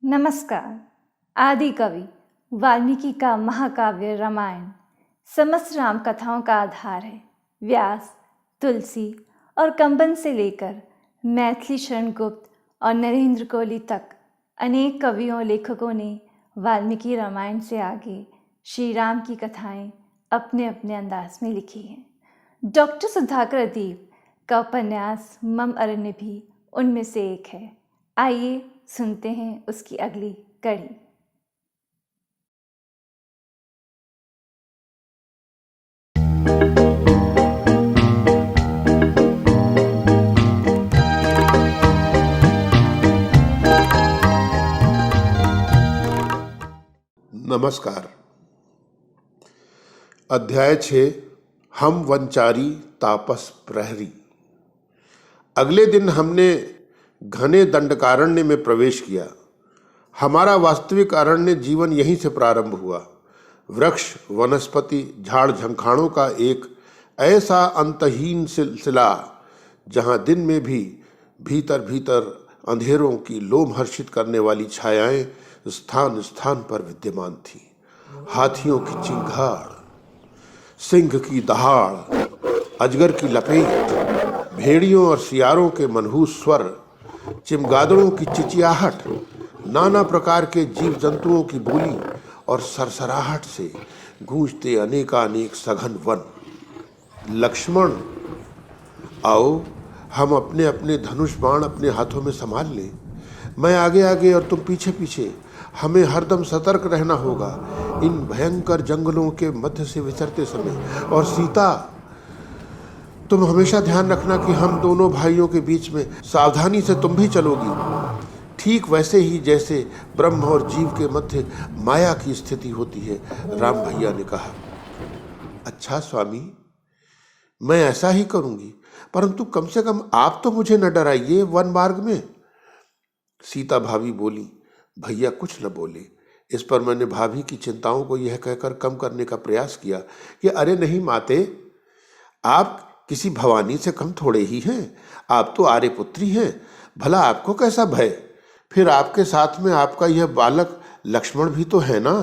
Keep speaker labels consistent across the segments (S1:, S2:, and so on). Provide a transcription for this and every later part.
S1: नमस्कार। आदि कवि वाल्मीकि का महाकाव्य रामायण समस्त राम कथाओं का आधार है। व्यास, तुलसी और कंबन से लेकर मैथिली शरण गुप्त और नरेंद्र कोहली तक अनेक कवियों और लेखकों ने वाल्मीकि रामायण से आगे श्री राम की कथाएं अपने अपने अंदाज में लिखी हैं। डॉक्टर सुधाकर अदीब का उपन्यास मम अरण्य भी उनमें से एक है। आइए सुनते हैं उसकी अगली कड़ी।
S2: नमस्कार। अध्याय 6 हम वनचारी तापस प्रहरी। अगले दिन हमने घने दंडकारण्य में प्रवेश किया। हमारा वास्तविक अरण्य जीवन यहीं से प्रारंभ हुआ। वृक्ष, वनस्पति, झाड़ झंखाड़ों का एक ऐसा अंतहीन सिलसिला जहां दिन में भी भीतर भीतर अंधेरों की लोमहर्षित करने वाली छायाएं स्थान स्थान पर विद्यमान थी। हाथियों की चिंगाड़, सिंह की दहाड़, अजगर की लपेट, भेड़ियों और सियारों के मनहूस स्वर, चिमगादड़ों की चिचियाहट, नाना प्रकार के जीव जंतुओं की बोली और सरसराहट से गूंजते अनेकानेक सघन वन। लक्ष्मण, आओ हम अपने अपने धनुष बाण अपने हाथों में संभाल लें। मैं आगे आगे और तुम पीछे पीछे। हमें हरदम सतर्क रहना होगा इन भयंकर जंगलों के मध्य से विचरते समय। और सीता, तुम हमेशा ध्यान रखना कि हम दोनों भाइयों के बीच में सावधानी से तुम भी चलोगी, ठीक वैसे ही जैसे ब्रह्म और जीव के मध्य माया की स्थिति होती है। राम भैया ने कहा। अच्छा स्वामी, मैं ऐसा ही करूंगी, परंतु कम से कम आप तो मुझे न डराइए वन मार्ग में। सीता भाभी बोली। भैया कुछ न बोले। इस पर मैंने भाभी की चिंताओं को यह कहकर कम करने का प्रयास किया कि अरे नहीं माते, आप किसी भवानी से कम थोड़े ही हैं। आप तो आर्य पुत्री हैं, भला आपको कैसा भय? फिर आपके साथ में आपका यह बालक लक्ष्मण भी तो है ना।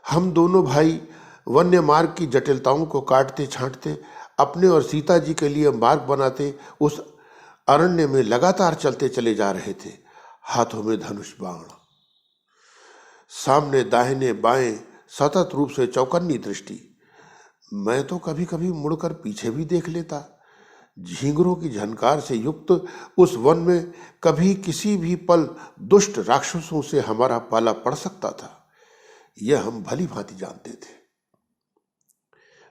S2: हम दोनों भाई वन्य मार्ग की जटिलताओं को काटते छांटते, अपने और सीता जी के लिए मार्ग बनाते उस अरण्य में लगातार चलते चले जा रहे थे, हाथों में धनुष बाण, सामने दाहिने बाएं सतत रूप से चौकन्नी दृष्टि। मैं तो कभी कभी मुड़कर पीछे भी देख लेता। झींगरों की झनकार से युक्त उस वन में कभी किसी भी पल दुष्ट राक्षसों से हमारा पाला पड़ सकता था, यह हम भली भांति जानते थे।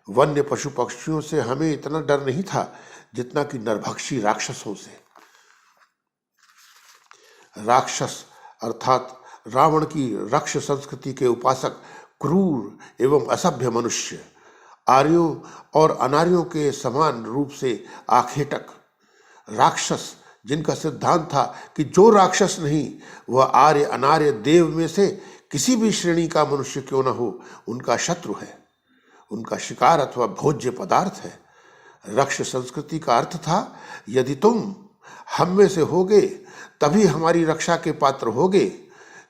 S2: वन्य पशु पक्षियों से हमें इतना डर नहीं था जितना कि नरभक्षी राक्षसों से। राक्षस अर्थात रावण की रक्ष संस्कृति के उपासक क्रूर एवं असभ्य मनुष्य, आर्यों और अनार्यों के समान रूप से आखेटक राक्षस, जिनका सिद्धांत था कि जो राक्षस नहीं वह आर्य अनार्य देव में से किसी भी श्रेणी का मनुष्य क्यों न हो, उनका शत्रु है, उनका शिकार अथवा भोज्य पदार्थ है। रक्ष संस्कृति का अर्थ था, यदि तुम हम में से होगे तभी हमारी रक्षा के पात्र होगे,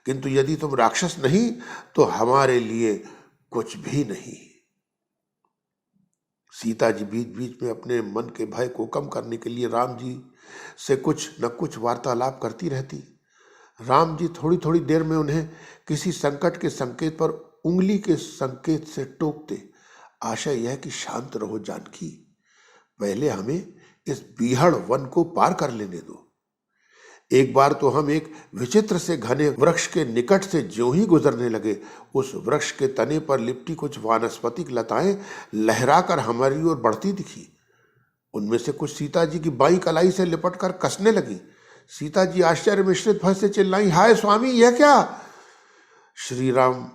S2: किंतु यदि तुम राक्षस नहीं तो हमारे लिए कुछ भी नहीं। सीता जी बीच बीच में अपने मन के भय को कम करने के लिए राम जी से कुछ न कुछ वार्तालाप करती रहती। राम जी थोड़ी थोड़ी देर में उन्हें किसी संकट के संकेत पर उंगली के संकेत से टोकते। आशय यह कि शांत रहो जानकी, पहले हमें इस बीहड़ वन को पार कर लेने दो। एक बार तो हम एक विचित्र से घने वृक्ष के निकट से ज्यों ही गुजरने लगे, उस वृक्ष के तने पर लिपटी कुछ वानस्पतिक लताएं लहराकर हमारी ओर बढ़ती दिखी। उनमें से कुछ सीता जी की बाईं कलाई से लिपटकर कसने लगी। सीता जी आश्चर्य मिश्रित भय से चिल्लाई, हाय स्वामी, यह क्या? श्री राम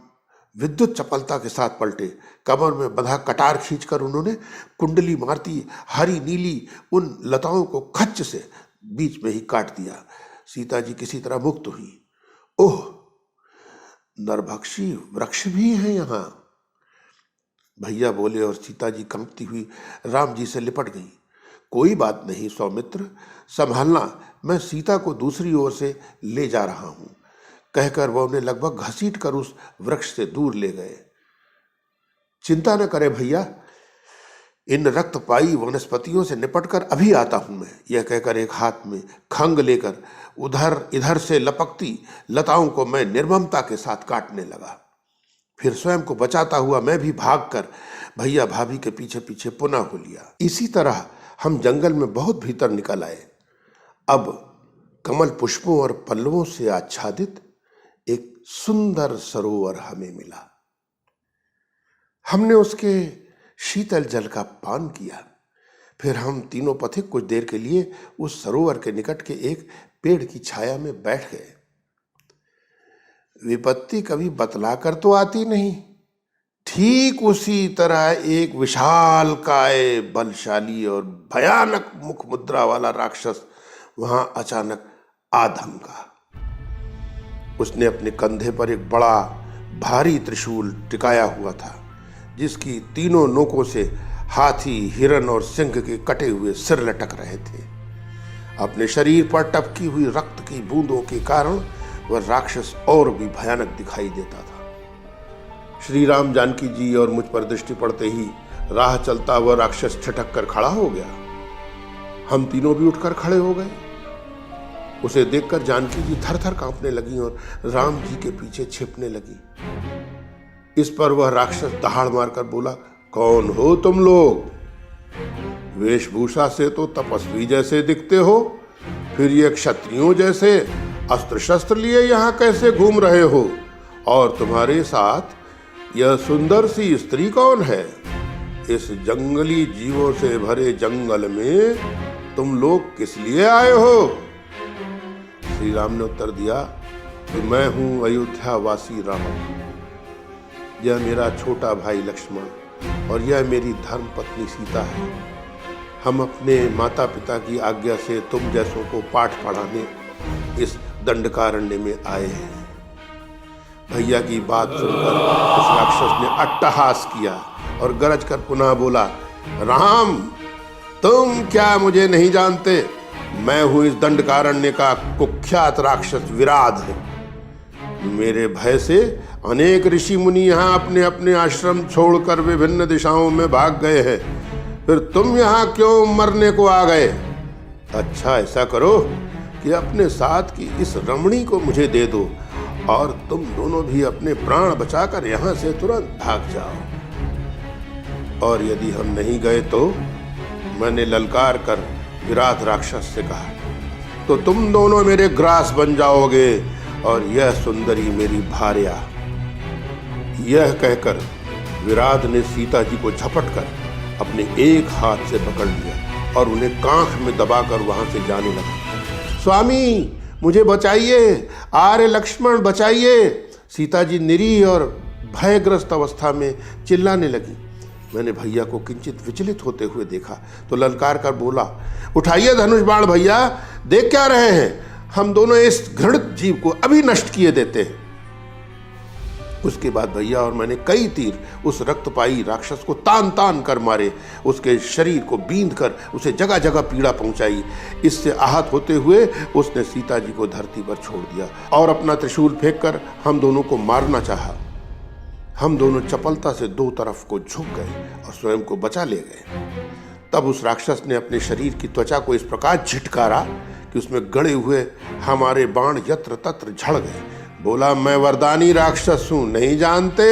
S2: विद्युत चपलता के साथ पलटे। कमर में बंधा कटार खींचकर उन्होंने कुंडली मारती हरी नीली उन लताओं को खच्च से बीच में ही काट दिया। सीता जी किसी तरह मुक्त हुई। ओह, नरभक्षी वृक्ष भी हैं यहाँ, भैया बोले और सीता जी कंपती हुई राम जी से लिपट गई। कोई बात नहीं सौमित्र, संभालना, मैं सीता को दूसरी ओर से ले जा रहा हूँ। कहकर वह उन्हें लगभग घसीट कर उस वृक्ष से दूर ले गए। चिंता न करे भैया, इन रक्तपाई वनस्पतियों से निपटकर अभी आता हूं मैं, यह कहकर एक हाथ में खंग लेकर उधर इधर से लपकती लताओं को मैं निर्ममता के साथ काटने लगा। फिर स्वयं को बचाता हुआ मैं भी भागकर भैया भाभी के पीछे पीछे पुनः हो लिया। इसी तरह हम जंगल में बहुत भीतर निकल आए। अब कमल पुष्पों और पल्लवों से आच्छादित एक सुंदर सरोवर हमें मिला। हमने उसके शीतल जल का पान किया। फिर हम तीनों पथिक कुछ देर के लिए उस सरोवर के निकट के एक पेड़ की छाया में बैठ गए। विपत्ति कभी बतलाकर तो आती नहीं, ठीक उसी तरह एक विशाल काय, बलशाली और भयानक मुख मुद्रा वाला राक्षस वहां अचानक आ धमका। उसने अपने कंधे पर एक बड़ा भारी त्रिशूल टिकाया हुआ था, जिसकी तीनों नोकों से हाथी, हिरन और सिंह के कटे हुए सिर लटक रहे थे। अपने शरीर पर टपकी हुई रक्त की बूंदों के कारण वह राक्षस और भी भयानक दिखाई देता था। श्री राम, जानकी जी और मुझ पर दृष्टि पड़ते ही राह चलता वह राक्षस ठिठक कर खड़ा हो गया। हम तीनों भी उठकर खड़े हो गए। उसे देखकर जानकी जी थर थर कांपने लगी और राम जी के पीछे छिपने लगी। इस पर वह राक्षस दहाड़ मारकर बोला, कौन हो तुम लोग? वेशभूषा से तो तपस्वी जैसे दिखते हो, फिर ये क्षत्रियों जैसे अस्त्र शस्त्र लिए यहाँ कैसे घूम रहे हो? और तुम्हारे साथ यह सुंदर सी स्त्री कौन है? इस जंगली जीवों से भरे जंगल में तुम लोग किस लिए आए हो? श्री राम ने उत्तर दिया कि मैं हूं अयोध्या वासी रावण, यह मेरा छोटा भाई लक्ष्मण और यह मेरी धर्म पत्नी सीता है। हम अपने माता पिता की आज्ञा से तुम जैसों को पाठ पढ़ाने इस दंडकारण्य में आए हैं। भैया की बात सुनकर उस राक्षस ने अट्टहास किया और गरज कर पुनः बोला, राम, तुम क्या मुझे नहीं जानते? मैं हूं इस दंडकारण्य का कुख्यात राक्षस विराध। मेरे भय से अनेक ऋषि मुनि यहाँ अपने अपने आश्रम छोड़कर विभिन्न दिशाओं में भाग गए हैं, फिर तुम यहाँ क्यों मरने को आ गए? अच्छा, ऐसा करो कि अपने साथ की इस रमणी को मुझे दे दो और तुम दोनों भी अपने प्राण बचाकर यहाँ से तुरंत भाग जाओ। और यदि हम नहीं गए तो? मैंने ललकार कर विराट राक्षस से कहा, तो तुम दोनों मेरे ग्रास बन जाओगे और यह सुंदरी मेरी भार्या। यह कहकर विराट ने सीता जी को झपटकर अपने एक हाथ से पकड़ लिया और उन्हें कांख में दबाकर वहां से जाने लगा। स्वामी, मुझे बचाइए, आर्य लक्ष्मण बचाइए। सीता जी निरीह और भयग्रस्त अवस्था में चिल्लाने लगी। मैंने भैया को किंचित विचलित होते हुए देखा तो ललकार कर बोला, उठाइए धनुष बाण भैया, देख क्या रहे हैं? हम दोनों इस घृणित जीव को अभी नष्ट किए देते हैं। उसके बाद भैया और मैंने कई तीर उस रक्तपाई राक्षस को तान तान कर मारे, उसके शरीर को बींध कर उसे जगह जगह पीड़ा पहुंचाई। इससे आहत होते हुए उसने सीता जी को धरती पर छोड़ दिया और अपना त्रिशूल फेंककर हम दोनों को मारना चाहा। हम दोनों चपलता से दो तरफ को झुक गए और स्वयं को बचा ले गए। तब उस राक्षस ने अपने शरीर की त्वचा को इस प्रकार झिटकारा कि उसमें गड़े हुए हमारे बाण यत्र तत्र झड़ गए। बोला, मैं वरदानी राक्षस हूं, नहीं जानते?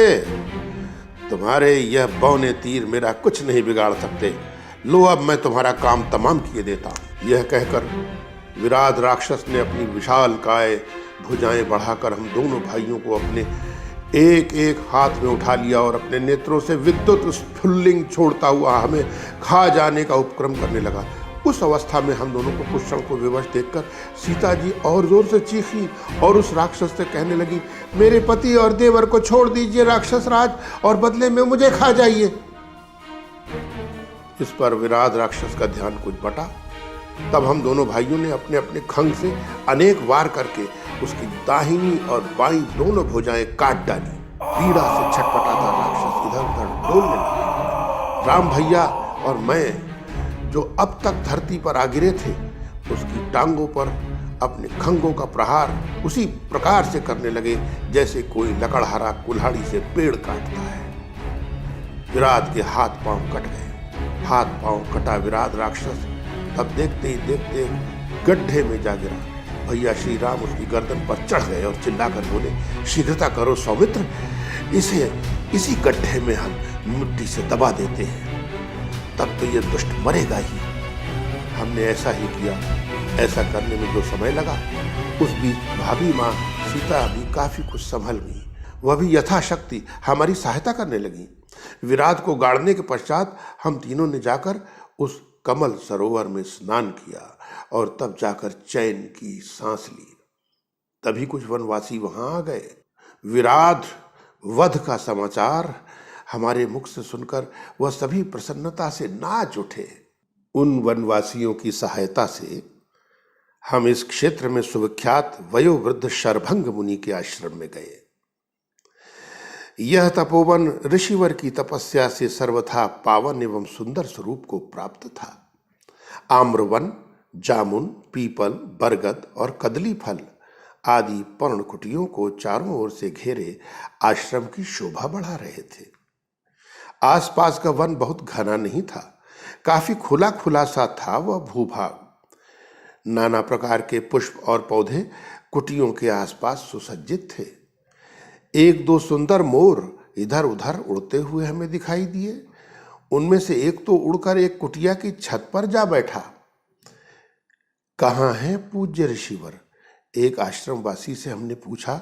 S2: तुम्हारे यह बौने तीर मेरा कुछ नहीं बिगाड़ सकते। लो, अब मैं तुम्हारा काम तमाम किए देता हूं। यह कहकर विराट राक्षस ने अपनी विशाल काय भुजाएं बढ़ाकर हम दोनों भाइयों को अपने एक एक हाथ में उठा लिया और अपने नेत्रों से विद्युत स्फुल्लिंग छोड़ता हुआ हमें खा जाने का उपक्रम करने लगा। उस अवस्था में हम दोनों को कुछ क्षण को विवश देखकर सीता जी और जोर से चीखी और उस राक्षस से कहने लगी, मेरे पति और देवर को छोड़ दीजिए राक्षस राज, और बदले में मुझे खा जाइए। इस पर विराट राक्षस का ध्यान कुछ बटा। तब हम दोनों भाइयों ने अपने अपने खंग से अनेक वार करके उसकी दाहिनी और बाईं दोनों भुजाएं काट डाली। पीड़ा से छटपटाता राक्षस इधर उधर डोलने लगा। राम भैया और मैं, जो अब तक धरती पर आ गिरे थे, उसकी टांगों पर अपने खंगों का प्रहार उसी प्रकार से करने लगे जैसे कोई लकड़हारा कुल्हाड़ी से पेड़ काटता है। विराट के हाथ पांव कट गए। हाथ पांव कटा विराट राक्षस तब देखते ही देखते गड्ढे में जा गिरा। भैया श्री राम उसकी गर्दन पर चढ़ गए और चिल्लाकर बोले, शीघ्रता करो सौमित्र, इसे इसी गड्ढे में हम मिट्टी से दबा देते हैं, तब तो ये दुष्ट मरेगा ही। हमने ऐसा ही किया। ऐसा करने में जो समय लगा, उस बीच भाभी माँ सीता भी काफी कुछ संभल गई। वह भी यथाशक्ति हमारी सहायता करने लगी। विराट को गाड़ने के पश्चात हम तीनों ने जाकर उस कमल सरोवर में स्नान किया और तब जाकर चैन की सांस ली। तभी कुछ वनवासी वहां आ गए। विराट वध का समाचार हमारे मुख से सुनकर वह सभी प्रसन्नता से नाच उठे। उन वनवासियों की सहायता से हम इस क्षेत्र में सुविख्यात वयोवृद्ध शरभंग मुनि के आश्रम में गए। यह तपोवन ऋषिवर की तपस्या से सर्वथा पावन एवं सुंदर स्वरूप को प्राप्त था। आम्रवन, जामुन, पीपल, बरगद और कदली फल आदि पर्णकुटियों को चारों ओर से घेरे आश्रम की शोभा बढ़ा रहे थे। आसपास का वन बहुत घना नहीं था, काफी खुला खुला सा था वह भूभाग। नाना प्रकार के पुष्प और पौधे कुटियों के आसपास सुसज्जित थे। एक दो सुंदर मोर इधर उधर उड़ते हुए हमें दिखाई दिए। उनमें से एक तो उड़कर एक कुटिया की छत पर जा बैठा। कहाँ है पूज्य ऋषिवर? एक आश्रमवासी से हमने पूछा,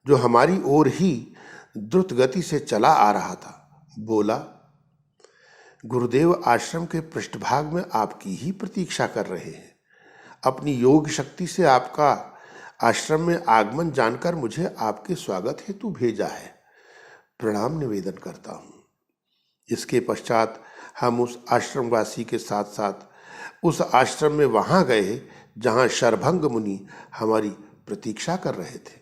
S2: जो हमारी ओर ही द्रुत गति से चला आ रहा था। बोला, गुरुदेव आश्रम के पृष्ठभाग में आपकी ही प्रतीक्षा कर रहे हैं। अपनी योग शक्ति से आपका आश्रम में आगमन जानकर मुझे आपके स्वागत हेतु भेजा है। प्रणाम निवेदन करता हूं। इसके पश्चात हम उस आश्रमवासी के साथ साथ उस आश्रम में वहां गए जहां शरभंग मुनि हमारी प्रतीक्षा कर रहे थे।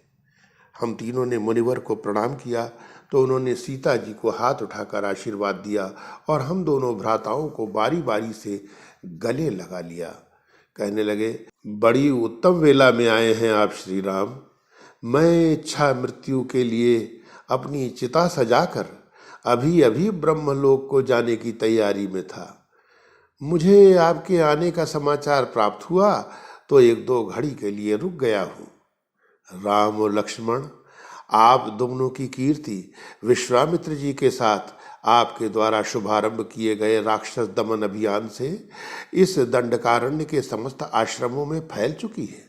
S2: हम तीनों ने मुनिवर को प्रणाम किया तो उन्होंने सीता जी को हाथ उठाकर आशीर्वाद दिया और हम दोनों भ्राताओं को बारी बारी से गले लगा लिया। कहने लगे, बड़ी उत्तम वेला में आए हैं आप श्री राम। मैं इच्छा मृत्यु के लिए अपनी चिता सजाकर अभी अभी ब्रह्मलोक को जाने की तैयारी में था। मुझे आपके आने का समाचार प्राप्त हुआ तो एक दो घड़ी के लिए रुक गया हूँ। राम और लक्ष्मण, आप दोनों की कीर्ति विश्वामित्र जी के साथ आपके द्वारा शुभारंभ किए गए राक्षस दमन अभियान से इस दंडकारण्य के समस्त आश्रमों में फैल चुकी है।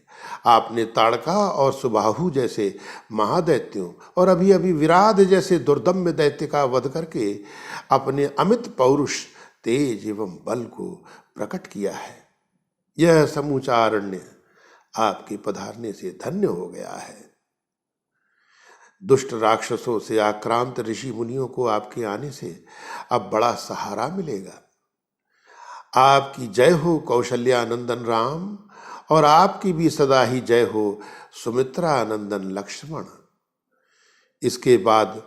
S2: आपने ताड़का और सुबाहु जैसे महादैत्यों और अभी अभी विराध जैसे दुर्दम्य दैत्य का वध करके अपने अमित पौरुष, तेज एवं बल को प्रकट किया है। यह समूचा अरण्य आपके पधारने से धन्य हो गया है। दुष्ट राक्षसों से आक्रांत ऋषि मुनियों को आपके आने से अब बड़ा सहारा मिलेगा। आपकी जय हो कौशल्यानंदन राम, और आपकी भी सदा ही जय हो सुमित्रानंदन लक्ष्मण। इसके बाद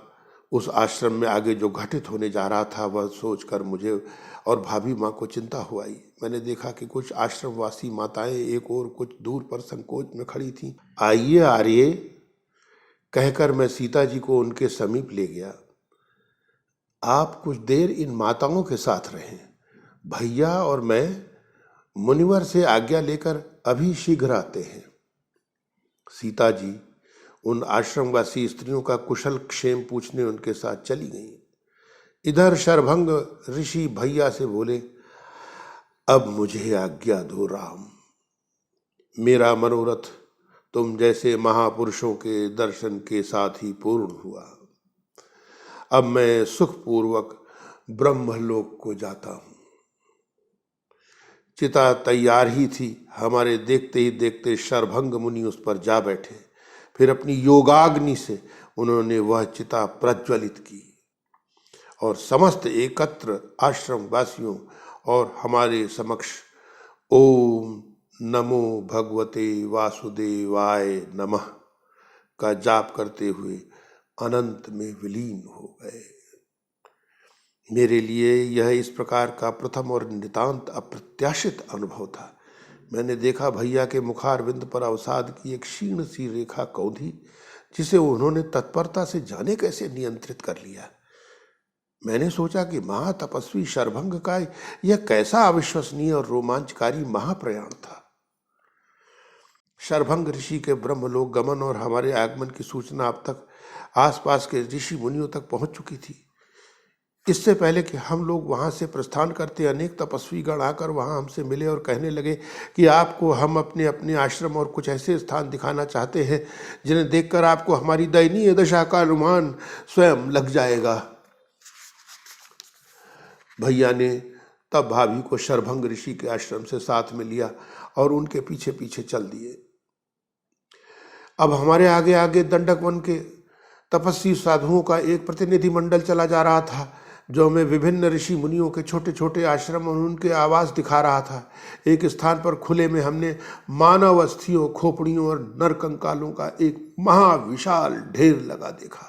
S2: उस आश्रम में आगे जो घटित होने जा रहा था वह सोचकर मुझे और भाभी माँ को चिंता हुई। मैंने देखा कि कुछ आश्रमवासी माताएं एक और कुछ दूर पर संकोच में खड़ी थीं। आइए आर्य कहकर मैं सीता जी को उनके समीप ले गया। आप कुछ देर इन माताओं के साथ रहें। भैया और मैं मुनिवर से आज्ञा लेकर अभी शीघ्र आते हैं। सीता जी उन आश्रमवासी स्त्रियों का कुशल क्षेम पूछने उनके साथ चली गईं। इधर शरभंग ऋषि भैया से बोले, अब मुझे आज्ञा दो राम। मेरा मनोरथ तुम जैसे महापुरुषों के दर्शन के साथ ही पूर्ण हुआ। अब मैं सुखपूर्वक ब्रह्मलोक को जाता हूं। चिता तैयार ही थी। हमारे देखते ही देखते शरभंग मुनि उस पर जा बैठे। फिर अपनी योगाग्नि से उन्होंने वह चिता प्रज्वलित की और समस्त एकत्र आश्रम वासियों और हमारे समक्ष ओम नमो भगवते वासुदेवाय नमः का जाप करते हुए अनंत में विलीन हो गए। मेरे लिए यह इस प्रकार का प्रथम और नितांत अप्रत्याशित अनुभव था। मैंने देखा भैया के मुखारविंद पर अवसाद की एक क्षीण सी रेखा कौंधी, जिसे उन्होंने तत्परता से जाने कैसे नियंत्रित कर लिया। मैंने सोचा कि महातपस्वी शरभंग का यह कैसा अविश्वसनीय और रोमांचकारी महाप्रयाण था। शरभंग ऋषि के ब्रह्मलोक गमन और हमारे आगमन की सूचना अब तक आसपास के ऋषि मुनियों तक पहुंच चुकी थी। इससे पहले कि हम लोग वहां से प्रस्थान करते, अनेक तपस्वी गण आकर वहां हमसे मिले और कहने लगे कि आपको हम अपने अपने आश्रम और कुछ ऐसे स्थान दिखाना चाहते हैं जिन्हें देखकर आपको हमारी दयनीय दशा का अनुमान स्वयं लग जाएगा। भैया ने तब भाभी को शरभंग ऋषि के आश्रम से साथ में लिया और उनके पीछे पीछे चल दिए। अब हमारे आगे आगे दंडक वन के तपस्वी साधुओं का एक प्रतिनिधि मंडल चला जा रहा था, जो हमें विभिन्न ऋषि मुनियों के छोटे छोटे आश्रम और उनके आवास दिखा रहा था। एक स्थान पर खुले में हमने मानव अस्थियों, खोपड़ियों और नरकंकालों का एक महाविशाल ढेर लगा देखा।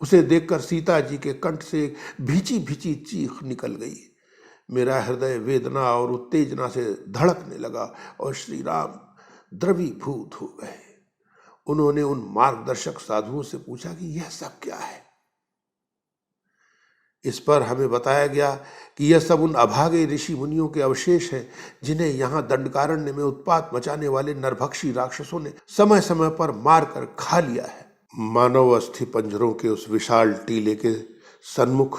S2: उसे देखकर सीता जी के कंठ से एक भीची भीची चीख निकल गई। मेरा हृदय वेदना और उत्तेजना से धड़कने लगा और श्री राम द्रवीभूत हो गए। उन्होंने उन मार्गदर्शक साधुओं से पूछा कि यह सब क्या है। इस पर हमें बताया गया कि यह सब उन अभागे ऋषि मुनियों के अवशेष हैं जिन्हें यहाँ दंडकारण्य में उत्पात मचाने वाले नरभक्षी राक्षसों ने समय समय पर मारकर खा लिया है। मानव अस्थि पंजरों के उस विशाल टीले के सन्मुख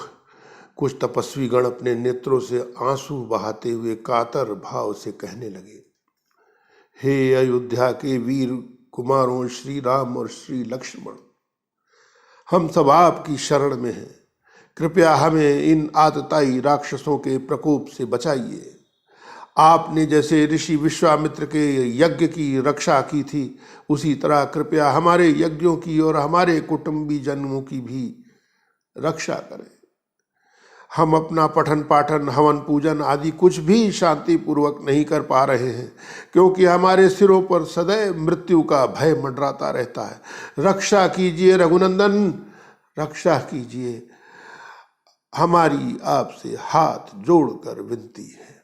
S2: कुछ तपस्वी गण अपने नेत्रों से आंसू बहाते हुए कातर भाव से कहने लगे, हे अयोध्या के वीर कुमारों श्री राम और श्री लक्ष्मण, हम सब आपकी शरण में हैं। कृपया हमें इन आतताई राक्षसों के प्रकोप से बचाइए। आपने जैसे ऋषि विश्वामित्र के यज्ञ की रक्षा की थी, उसी तरह कृपया हमारे यज्ञों की और हमारे कुटुंबी जन्मों की भी रक्षा करें। हम अपना पठन पाठन, हवन पूजन आदि कुछ भी शांति पूर्वक नहीं कर पा रहे हैं, क्योंकि हमारे सिरों पर सदैव मृत्यु का भय मंडराता रहता है। रक्षा कीजिए रघुनंदन, रक्षा कीजिए। हमारी आपसे हाथ जोड़कर विनती है।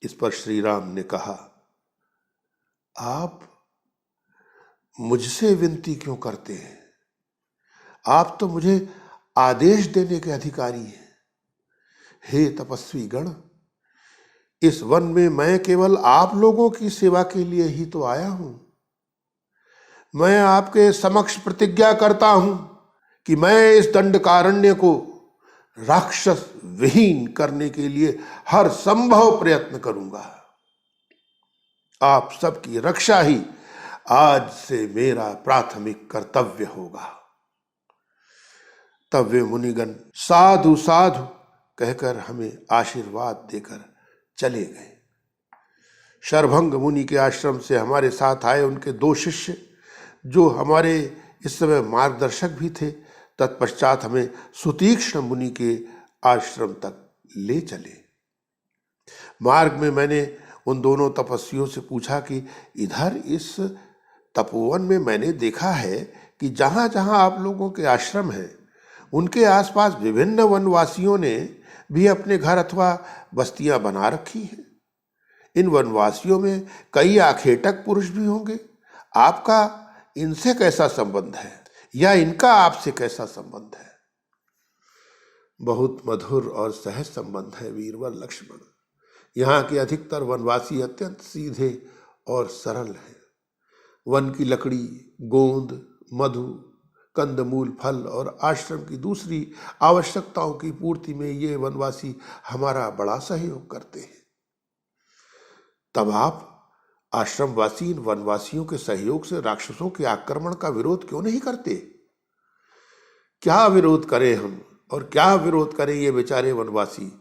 S2: इस पर श्री राम ने कहा, आप मुझसे विनती क्यों करते हैं? आप तो मुझे आदेश देने के अधिकारी हैं। हे तपस्वी गण, इस वन में मैं केवल आप लोगों की सेवा के लिए ही तो आया हूं। मैं आपके समक्ष प्रतिज्ञा करता हूं कि मैं इस दंडकारण्य को राक्षस विहीन करने के लिए हर संभव प्रयत्न करूंगा। आप सबकी रक्षा ही आज से मेरा प्राथमिक कर्तव्य होगा। तब वे मुनिगण साधु साधु कहकर हमें आशीर्वाद देकर चले गए। शरभंग मुनि के आश्रम से हमारे साथ आए उनके 2 शिष्य, जो हमारे इस समय मार्गदर्शक भी थे, तत्पश्चात हमें सुतीक्ष्ण मुनि के आश्रम तक ले चले। मार्ग में मैंने उन दोनों तपस्वियों से पूछा कि इधर इस तपोवन में मैंने देखा है कि जहां जहां आप लोगों के आश्रम हैं, उनके आसपास विभिन्न वनवासियों ने भी अपने घर अथवा बस्तियां बना रखी हैं। इन वनवासियों में कई आखेटक पुरुष भी होंगे। आपका इनसे कैसा संबंध है, या इनका आपसे कैसा संबंध है? बहुत मधुर और सहज संबंध है वीरवर लक्ष्मण। यहाँ के अधिकतर वनवासी अत्यंत सीधे और सरल हैं। वन की लकड़ी, गोंद, मधु, कंदमूल, फल और आश्रम की दूसरी आवश्यकताओं की पूर्ति में ये वनवासी हमारा बड़ा सहयोग करते हैं। तब आप आश्रमवासी इन वनवासियों के सहयोग से राक्षसों के आक्रमण का विरोध क्यों नहीं करते? क्या विरोध करें हम, और क्या विरोध करें ये बेचारे वनवासी?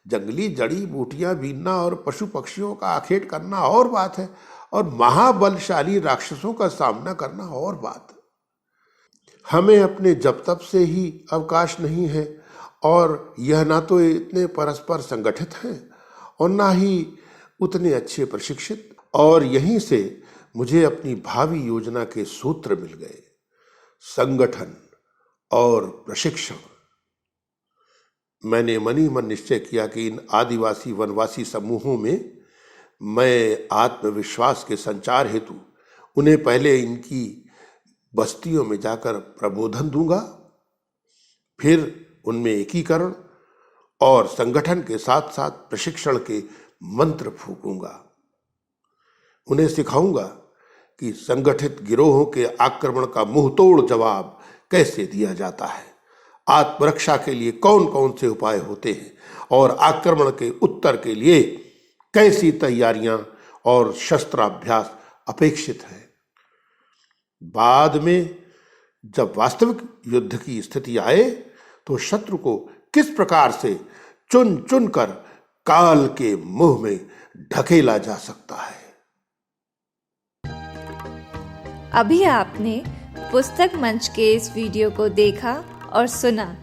S2: जंगली जड़ी बूटियां बीनना और पशु पक्षियों का आखेट करना और बात है, और महाबलशाली राक्षसों का सामना करना और बात। हमें अपने जप तप से ही अवकाश नहीं है, और यह ना तो इतने परस्पर संगठित हैं और ना ही उतने अच्छे प्रशिक्षित। और यहीं से मुझे अपनी भावी योजना के सूत्र मिल गए: संगठन और प्रशिक्षण। मैंने मन ही मन निश्चय किया कि इन आदिवासी वनवासी समूहों में मैं आत्मविश्वास के संचार हेतु उन्हें पहले इनकी बस्तियों में जाकर प्रबोधन दूंगा, फिर उनमें एकीकरण और संगठन के साथ साथ प्रशिक्षण के मंत्र फूंकूंगा। उन्हें सिखाऊंगा कि संगठित गिरोहों के आक्रमण का मुंहतोड़ जवाब कैसे दिया जाता है, आत्मरक्षा के लिए कौन कौन से उपाय होते हैं और आक्रमण के उत्तर के लिए कैसी तैयारियां और शस्त्राभ्यास अपेक्षित है। बाद में जब वास्तविक युद्ध की स्थिति आए तो शत्रु को किस प्रकार से चुन चुन कर काल के मुंह में ढकेला जा सकता है।
S1: अभी आपने पुस्तक मंच के इस वीडियो को देखा और सुना।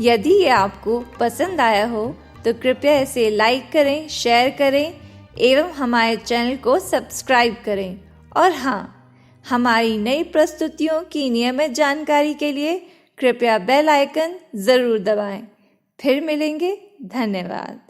S1: यदि ये आपको पसंद आया हो तो कृपया इसे लाइक करें, शेयर करें एवं हमारे चैनल को सब्सक्राइब करें। और हाँ, हमारी नई प्रस्तुतियों की नियमित जानकारी के लिए कृपया बेल आइकन ज़रूर दबाएं। फिर मिलेंगे। धन्यवाद।